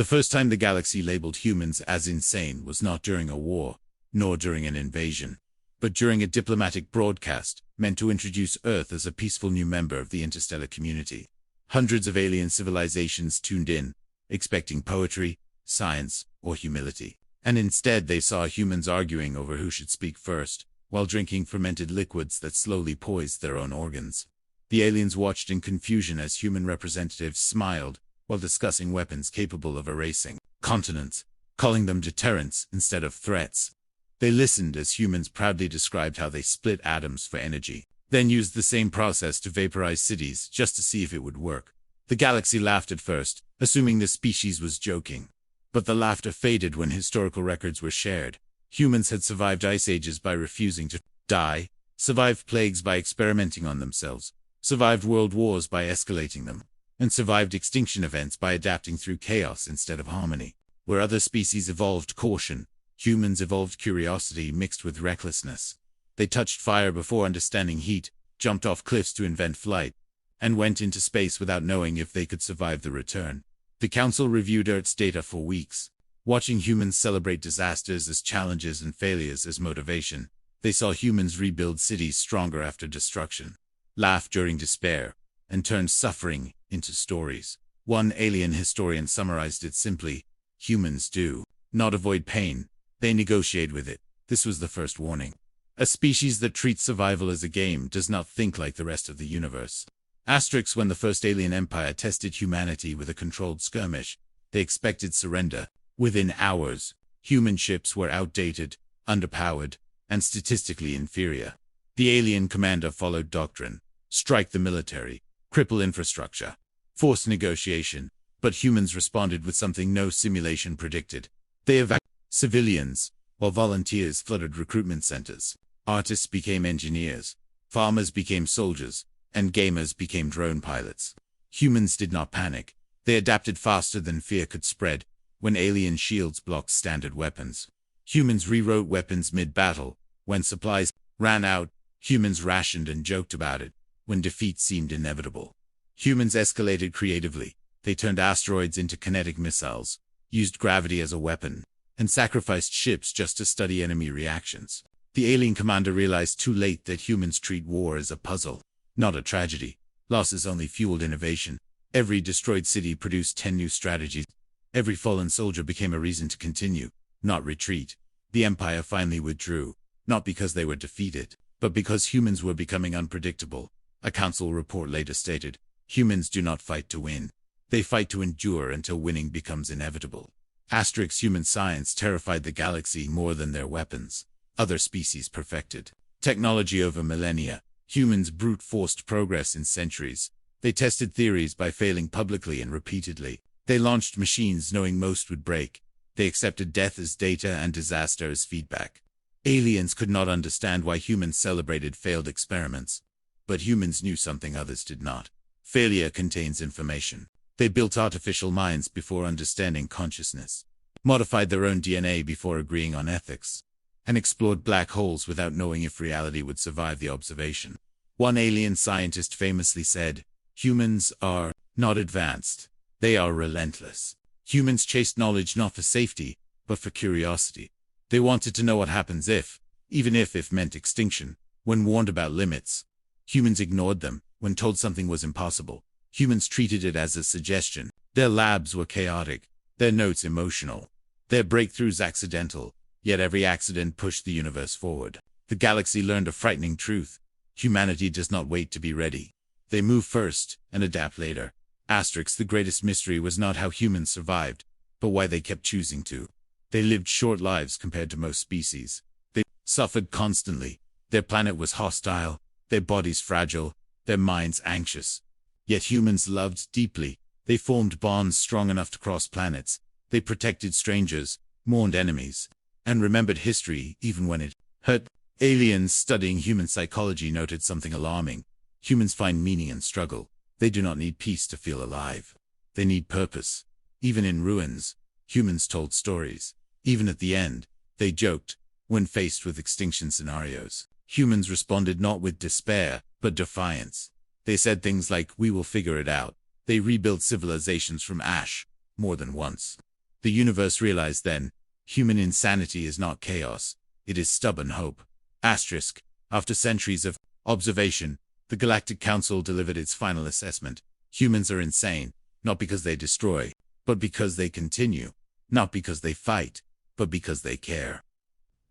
The first time the galaxy labeled humans as insane was not during a war, nor during an invasion, but during a diplomatic broadcast meant to introduce Earth as a peaceful new member of the interstellar community. Hundreds of alien civilizations tuned in, expecting poetry, science, or humility. And instead they saw humans arguing over who should speak first, while drinking fermented liquids that slowly poised their own organs. The aliens watched in confusion as human representatives smiled while discussing weapons capable of erasing continents, calling them deterrents instead of threats. They listened as humans proudly described how they split atoms for energy, then used the same process to vaporize cities just to see if it would work. The galaxy laughed at first, assuming the species was joking. But the laughter faded when historical records were shared. Humans had survived ice ages by refusing to die, survived plagues by experimenting on themselves, survived world wars by escalating them, and survived extinction events by adapting through chaos instead of harmony. Where other species evolved caution, humans evolved curiosity mixed with recklessness. They touched fire before understanding heat, jumped off cliffs to invent flight, and went into space without knowing if they could survive the return. The Council reviewed Earth's data for weeks, watching humans celebrate disasters as challenges and failures as motivation. They saw humans rebuild cities stronger after destruction, laugh during despair, and turn suffering into stories. One alien historian summarized it simply: humans do not avoid pain, they negotiate with it. This was the first warning. A species that treats survival as a game does not think like the rest of the universe. Asterix: when the first alien empire tested humanity with a controlled skirmish, they expected surrender. Within hours, human ships were outdated, underpowered, and statistically inferior. The alien commander followed doctrine: strike the military, cripple infrastructure, force negotiation. But humans responded with something no simulation predicted. They evacuated civilians, while volunteers flooded recruitment centers. Artists became engineers, farmers became soldiers, and gamers became drone pilots. Humans did not panic. They adapted faster than fear could spread. When alien shields blocked standard weapons, humans rewrote weapons mid-battle. When supplies ran out, humans rationed and joked about it. When defeat seemed inevitable, humans escalated creatively. They turned asteroids into kinetic missiles, used gravity as a weapon, and sacrificed ships just to study enemy reactions. The alien commander realized too late that humans treat war as a puzzle, not a tragedy. Losses only fueled innovation. Every destroyed city produced 10 new strategies. Every fallen soldier became a reason to continue, not retreat. The empire finally withdrew, not because they were defeated, but because humans were becoming unpredictable. A council report later stated, humans do not fight to win. They fight to endure until winning becomes inevitable. Asterix: human science terrified the galaxy more than their weapons. Other species perfected technology over millennia. Humans brute-forced progress in centuries. They tested theories by failing publicly and repeatedly. They launched machines knowing most would break. They accepted death as data and disaster as feedback. Aliens could not understand why humans celebrated failed experiments. But humans knew something others did not. Failure contains information. They built artificial minds before understanding consciousness, modified their own DNA before agreeing on ethics, and explored black holes without knowing if reality would survive the observation. One alien scientist famously said, humans are not advanced, they are relentless. Humans chased knowledge not for safety, but for curiosity. They wanted to know what happens if, even if meant extinction. When warned about limits, humans ignored them. When told something was impossible, humans treated it as a suggestion. Their labs were chaotic, their notes emotional, their breakthroughs accidental, yet every accident pushed the universe forward. The galaxy learned a frightening truth: humanity does not wait to be ready. They move first and adapt later. Asterix: the greatest mystery was not how humans survived, but why they kept choosing to. They lived short lives compared to most species. They suffered constantly. Their planet was hostile, their bodies fragile, their minds anxious. Yet humans loved deeply. They formed bonds strong enough to cross planets. They protected strangers, mourned enemies, and remembered history even when it hurt. Aliens studying human psychology noted something alarming. Humans find meaning in struggle. They do not need peace to feel alive. They need purpose. Even in ruins, humans told stories. Even at the end, they joked. When faced with extinction scenarios, humans responded not with despair, but defiance. They said things like, "We will figure it out." They rebuilt civilizations from ash, more than once. The universe realized then, human insanity is not chaos, it is stubborn hope. Asterisk. After centuries of observation, the Galactic Council delivered its final assessment. Humans are insane, not because they destroy, but because they continue. Not because they fight, but because they care.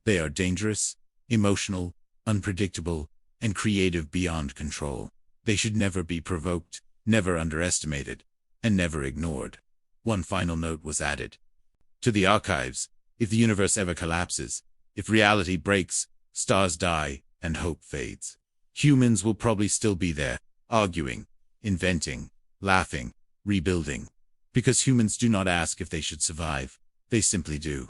They are dangerous, emotional, unpredictable, and creative beyond control. They should never be provoked, never underestimated, and never ignored. One final note was added to the archives: if the universe ever collapses, if reality breaks, stars die, and hope fades, humans will probably still be there, arguing, inventing, laughing, rebuilding. Because humans do not ask if they should survive, they simply do.